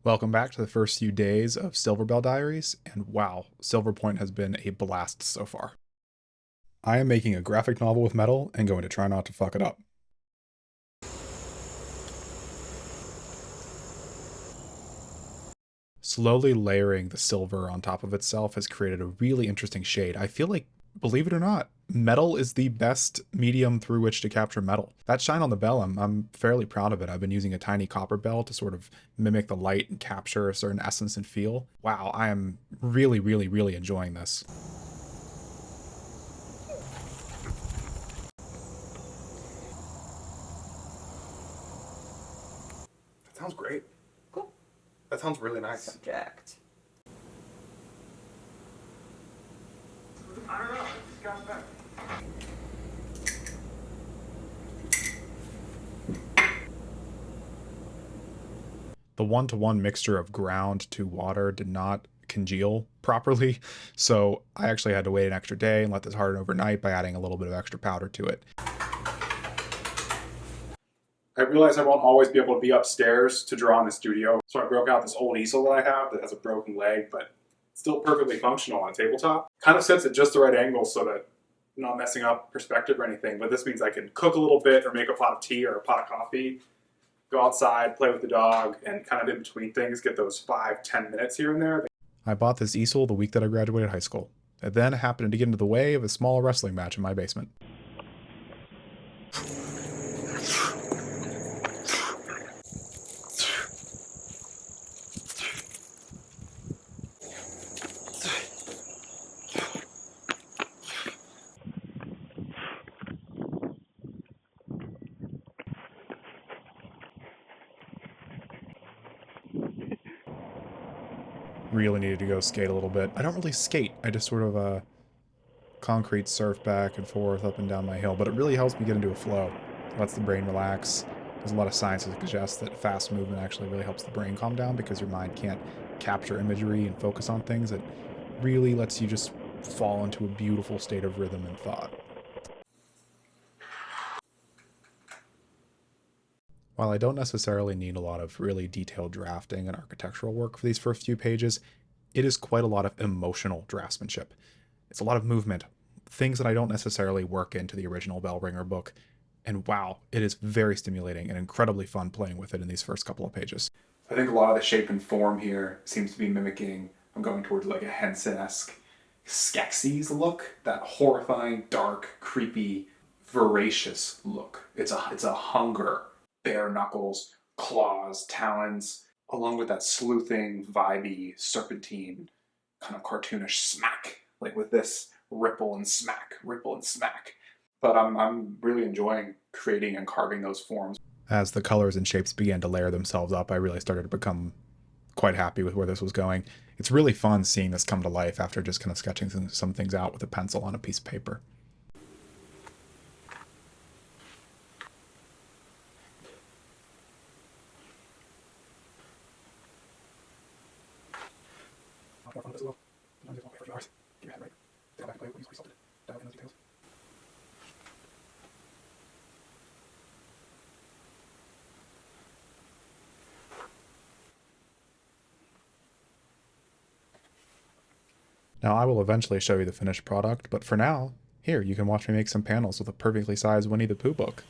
Welcome back to the first few days of Silverbell Diaries, and wow, Silverpoint has been a blast so far. I am making a graphic novel with metal and going to try not to fuck it up. Slowly layering the silver on top of itself has created a really interesting shade. I feel like, believe it or not, metal is the best medium through which to capture metal. That shine on the bell, I'm fairly proud of it. I've been using a tiny copper bell to sort of mimic the light and capture a certain essence and feel. Wow, I am really enjoying this. That sounds great. Cool. That sounds really nice. Subject. I don't know. I just got back. The one-to-one mixture of ground to water did not congeal properly, so I actually had to wait an extra day and let this harden overnight by adding a little bit of extra powder to it. I realize I won't always be able to be upstairs to draw in the studio, so I broke out this old easel that I have that has a broken leg, but still perfectly functional on a tabletop. Kind of sets at just the right angle so that I'm not messing up perspective or anything, but this means I can cook a little bit or make a pot of tea or a pot of coffee, go outside, play with the dog, and kind of in between things get those 5-10 minutes here and there. I bought this easel the week that I graduated high school. It then happened to get into the way of a small wrestling match in my basement. Really needed to go skate a little bit. I don't really skate. I just sort of concrete surf back and forth up and down my hill, but it really helps me get into a flow. It lets the brain relax. There's a lot of science that suggests that fast movement actually really helps the brain calm down because your mind can't capture imagery and focus on things. It really lets you just fall into a beautiful state of rhythm and thought. While I don't necessarily need a lot of really detailed drafting and architectural work for these first few pages, it is quite a lot of emotional draftsmanship. It's a lot of movement, things that I don't necessarily work into the original Bellringer book, and wow, it is very stimulating and incredibly fun playing with it in these first couple of pages. I think a lot of the shape and form here seems to be mimicking, I'm going towards like a Henson-esque Skeksis look, that horrifying, dark, creepy, voracious look. It's a hunger. Bare knuckles, claws, talons, along with that sleuthing, vibey, serpentine, kind of cartoonish smack, like with this ripple and smack. But I'm really enjoying creating and carving those forms. As the colors and shapes began to layer themselves up, I really started to become quite happy with where this was going. It's really fun seeing this come to life after just kind of sketching some things out with a pencil on a piece of paper. More fun with this as well. Sometimes you just want to wait for a few hours. Get your head right. Go back and play with what you sculpted. Dial in those details. Now I will eventually show you the finished product, but for now, here, you can watch me make some panels with a perfectly sized Winnie the Pooh book.